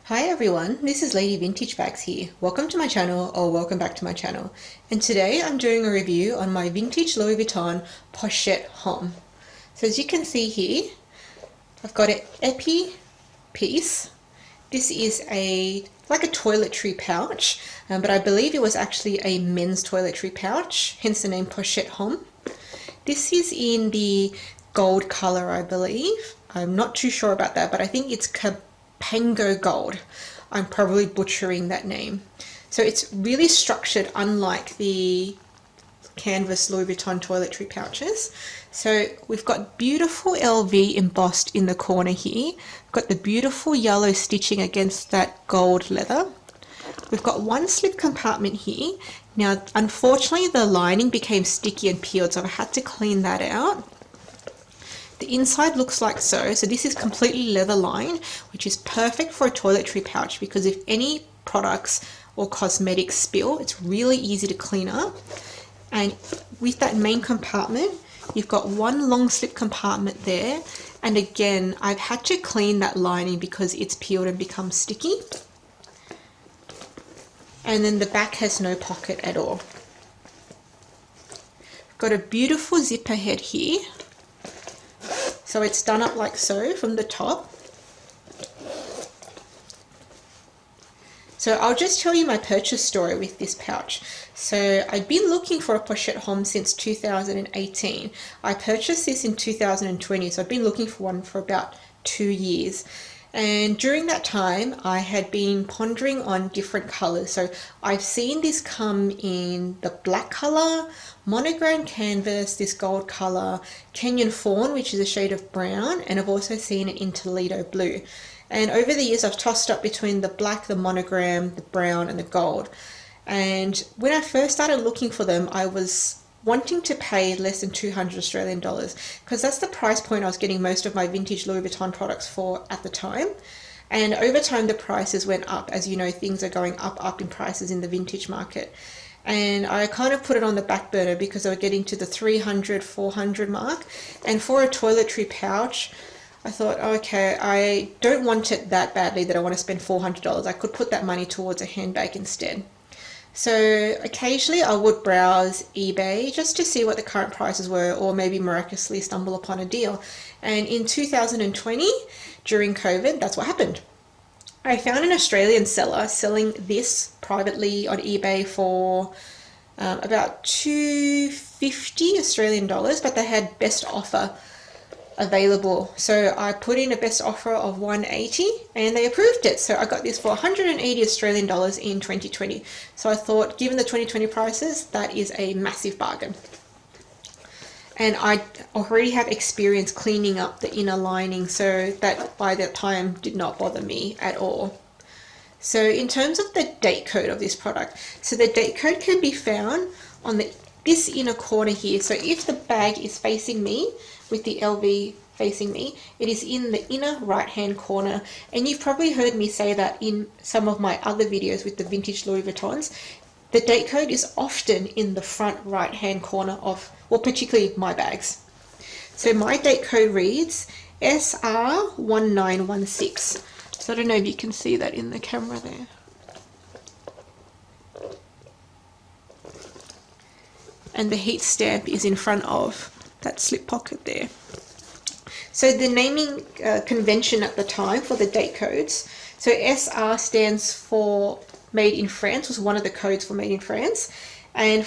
Hi everyone, this is LadyVintageBags here. Welcome to my channel, or welcome back to my channel. And today I'm doing a review on my vintage Louis Vuitton Pochette Homme. So as you can see here, I've got an epi piece. This is like a toiletry pouch, but I believe it was actually a men's toiletry pouch, hence the name Pochette Homme. This is in the gold color, I believe. I'm not too sure about that, but I think it's Pango Gold. I'm probably butchering that name. So it's really structured unlike the canvas Louis Vuitton toiletry pouches. So we've got beautiful LV embossed in the corner here. We've got the beautiful yellow stitching against that gold leather. We've got one slip compartment here. Now unfortunately the lining became sticky and peeled, so I had to clean that out. The inside looks like so. So this is completely leather lined, which is perfect for a toiletry pouch because if any products or cosmetics spill, it's really easy to clean up. And with that main compartment, you've got one long slip compartment there. And again, I've had to clean that lining because it's peeled and become sticky. And then the back has no pocket at all. Got a beautiful zipper head here. So it's done up like so from the top. So I'll just tell you my purchase story with this pouch. So I'd been looking for a Pochette Homme since 2018. I purchased this in 2020, so I've been looking for one for about 2 years. And during that time, I had been pondering on different colors. So I've seen this come in the black color, Monogram canvas, this gold color, Kenyan fawn, which is a shade of brown, and I've also seen it in Toledo blue. And over the years, I've tossed up between the black, the Monogram, the brown, and the gold. And when I first started looking for them, I was wanting to pay less than 200 Australian dollars because that's the price point I was getting most of my vintage Louis Vuitton products for at the time. And over time the prices went up. As you know, things are going up in prices in the vintage market. And I kind of put it on the back burner because I was getting to the 300, 400 mark. And for a toiletry pouch, I thought, okay, I don't want it that badly that I want to spend $400. I could put that money towards a handbag instead. So occasionally I would browse eBay just to see what the current prices were, or maybe miraculously stumble upon a deal. And in 2020, during COVID, that's what happened. I found an Australian seller selling this privately on eBay for about 250 Australian dollars, but they had best offer available. So I put in a best offer of 180 and they approved it. So I got this for 180 Australian dollars in 2020. So I thought, given the 2020 prices, that is a massive bargain. And I already have experience cleaning up the inner lining, so that by that time did not bother me at all. So in terms of the date code of this product, so the date code can be found on this inner corner here. So if the bag is facing me, with the LV facing me, it is in the inner right hand corner. And you've probably heard me say that in some of my other videos with the vintage Louis Vuittons. The date code is often in the front right hand corner of, well, particularly my bags. So my date code reads SR1916. So I don't know if you can see that in the camera there. And the heat stamp is in front of that slip pocket there. So the naming convention at the time for the date codes, so SR stands for Made in France, was one of the codes for Made in France, and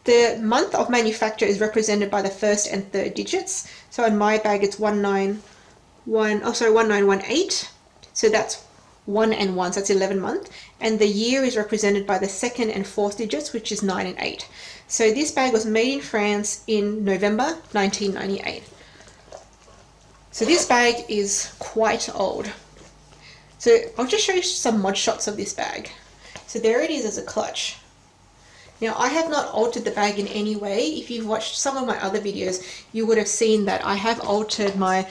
the month of manufacture is represented by the first and third digits. So in my bag it's 1918, so that's 1 and 1, so that's 11 month, and the year is represented by the second and fourth digits, which is 9 and 8. So this bag was made in France in November 1998. So this bag is quite old. So I'll just show you some mod shots of this bag. So there it is as a clutch. Now I have not altered the bag in any way. If you've watched some of my other videos, you would have seen that I have altered my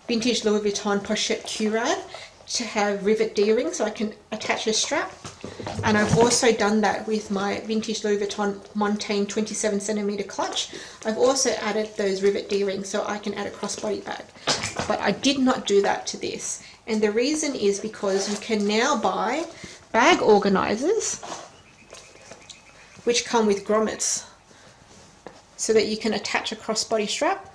vintage Louis Vuitton Pochette Curad to have rivet D-rings so I can attach a strap. And I've also done that with my vintage Louis Vuitton Montaigne 27cm clutch. I've also added those rivet D-rings so I can add a crossbody bag. But I did not do that to this. And the reason is because you can now buy bag organisers which come with grommets so that you can attach a crossbody strap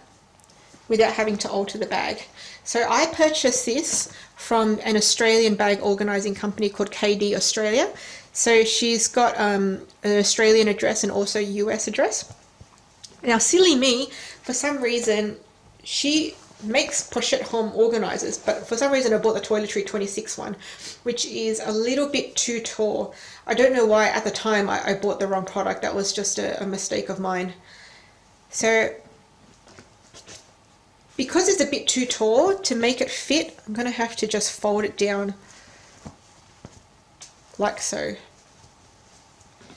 without having to alter the bag. So I purchased this from an Australian bag organising company called KD Australia. So she's got an Australian address and also US address. Now silly me, for some reason she makes Pochette Homme organisers, but for some reason I bought the Toiletry 26 one, which is a little bit too tall. I don't know why at the time I bought the wrong product. That was just a mistake of mine. So because it's a bit too tall, to make it fit, I'm going to have to just fold it down like so.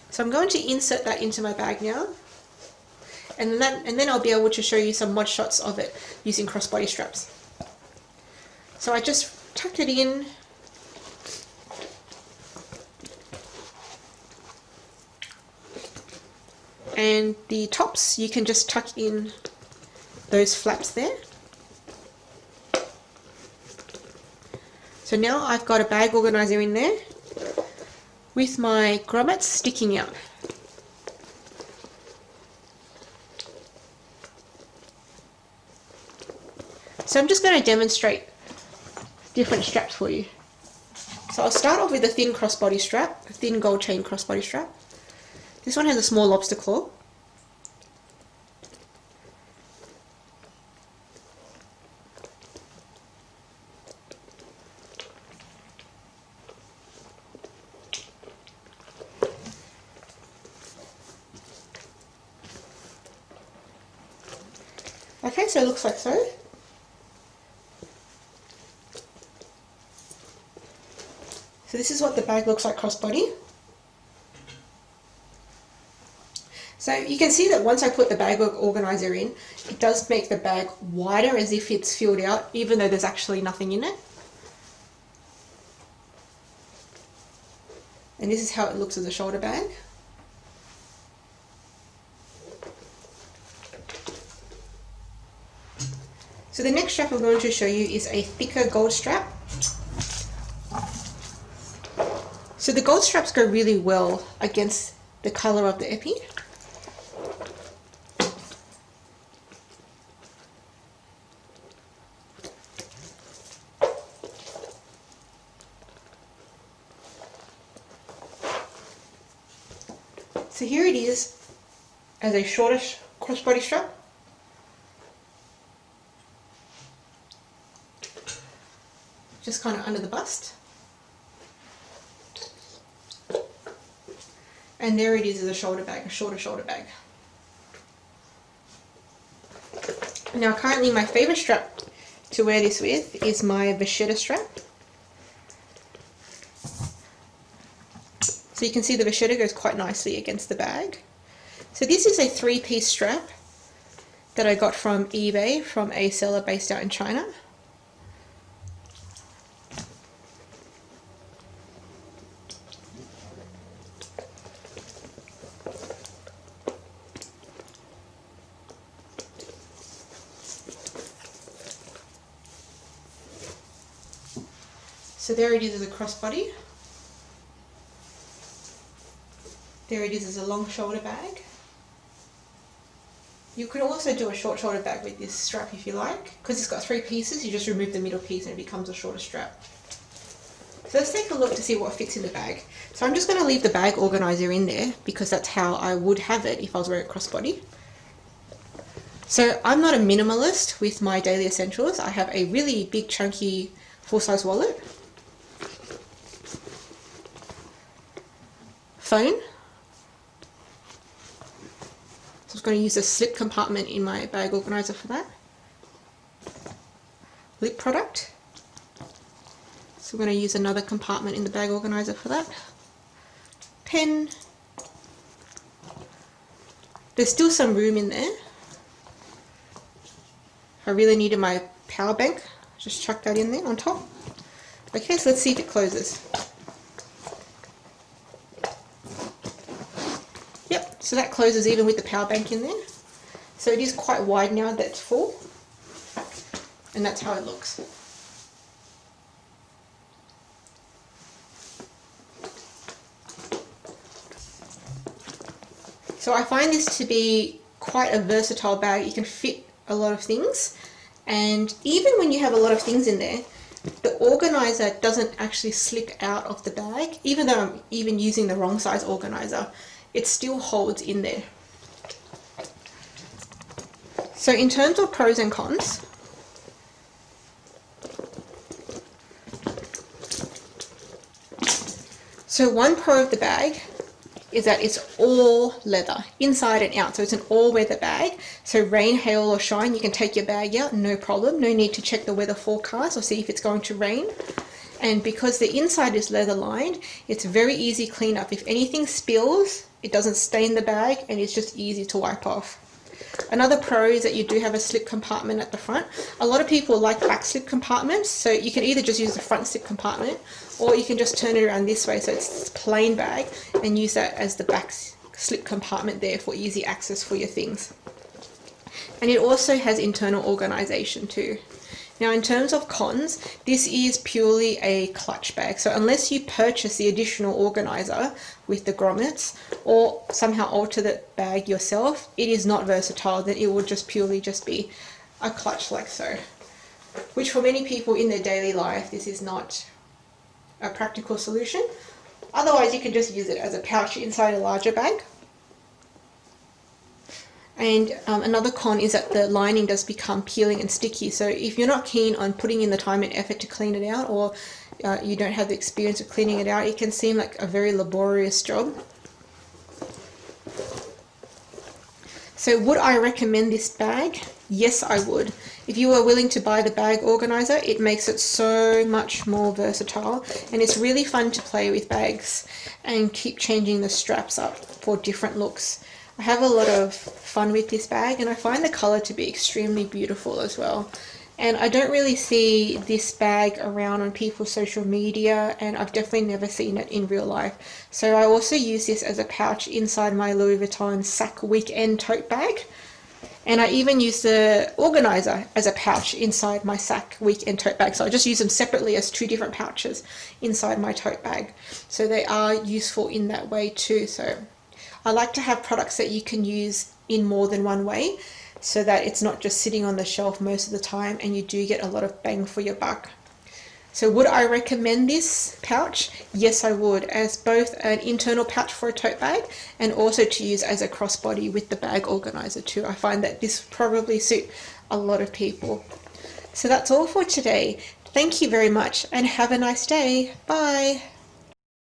So I'm going to insert that into my bag now, and then I'll be able to show you some mod shots of it using crossbody straps. So I just tuck it in, and the tops you can just tuck in those flaps there. So now I've got a bag organiser in there with my grommets sticking out. So I'm just going to demonstrate different straps for you. So I'll start off with a thin crossbody strap, a thin gold chain crossbody strap. This one has a small lobster claw. Okay, so it looks like so. So this is what the bag looks like crossbody. So you can see that once I put the bag organiser in, it does make the bag wider as if it's filled out, even though there's actually nothing in it. And this is how it looks as a shoulder bag. So the next strap I'm going to show you is a thicker gold strap. So the gold straps go really well against the colour of the epi. So here it is as a shortish crossbody strap. Just kind of under the bust. And there it is as a shoulder bag, a shorter shoulder bag. Now currently my favourite strap to wear this with is my vachetta strap. So you can see the vachetta goes quite nicely against the bag. So this is a 3-piece strap that I got from eBay from a seller based out in China. So there it is as a crossbody. There it is as a long shoulder bag. You can also do a short shoulder bag with this strap if you like. Because it's got 3 pieces, you just remove the middle piece and it becomes a shorter strap. So let's take a look to see what fits in the bag. So I'm just going to leave the bag organiser in there because that's how I would have it if I was wearing a crossbody. So I'm not a minimalist with my daily essentials. I have a really big chunky full-size wallet, phone. So I'm going to use a slip compartment in my bag organiser for that. Lip product. So we're going to use another compartment in the bag organiser for that. Pen. There's still some room in there. I really needed my power bank. Just chuck that in there on top. Okay, so let's see if it closes. Yep, so that closes even with the power bank in there. So it is quite wide now that it's full. And that's how it looks. So I find this to be quite a versatile bag. You can fit a lot of things, and even when you have a lot of things in there, the organizer doesn't actually slip out of the bag. Even though I'm even using the wrong size organizer, it still holds in there. So in terms of pros and cons, so one pro of the bag is that it's all leather, inside and out. So it's an all-weather bag. So rain, hail or shine, you can take your bag out, no problem. No need to check the weather forecast or see if it's going to rain. And because the inside is leather lined, it's very easy cleanup. If anything spills, it doesn't stain the bag and it's just easy to wipe off. Another pro is that you do have a slip compartment at the front. A lot of people like back slip compartments, so you can either just use the front slip compartment or you can just turn it around this way so it's a plain bag and use that as the back slip compartment there for easy access for your things. And it also has internal organization too. Now in terms of cons, this is purely a clutch bag. So unless you purchase the additional organizer with the grommets or somehow alter the bag yourself, it is not versatile. Then it will just purely just be a clutch like so. Which for many people in their daily life, this is not a practical solution. Otherwise you can just use it as a pouch inside a larger bag. And another con is that the lining does become peeling and sticky. So if you're not keen on putting in the time and effort to clean it out, or you don't have the experience of cleaning it out, it can seem like a very laborious job. So would I recommend this bag? Yes, I would. If you are willing to buy the bag organizer, it makes it so much more versatile, and it's really fun to play with bags and keep changing the straps up for different looks. I have a lot of fun with this bag, and I find the color to be extremely beautiful as well. And I don't really see this bag around on people's social media, and I've definitely never seen it in real life. So I also use this as a pouch inside my Louis Vuitton Sac Weekend tote bag. And I even use the organizer as a pouch inside my Sac Weekend tote bag. So I just use them separately as two different pouches inside my tote bag. So they are useful in that way too. So I like to have products that you can use in more than one way, so that it's not just sitting on the shelf most of the time and you do get a lot of bang for your buck. So would I recommend this pouch? Yes, I would, as both an internal pouch for a tote bag and also to use as a crossbody with the bag organizer too. I find that this probably suit a lot of people. So that's all for today. Thank you very much and have a nice day. Bye.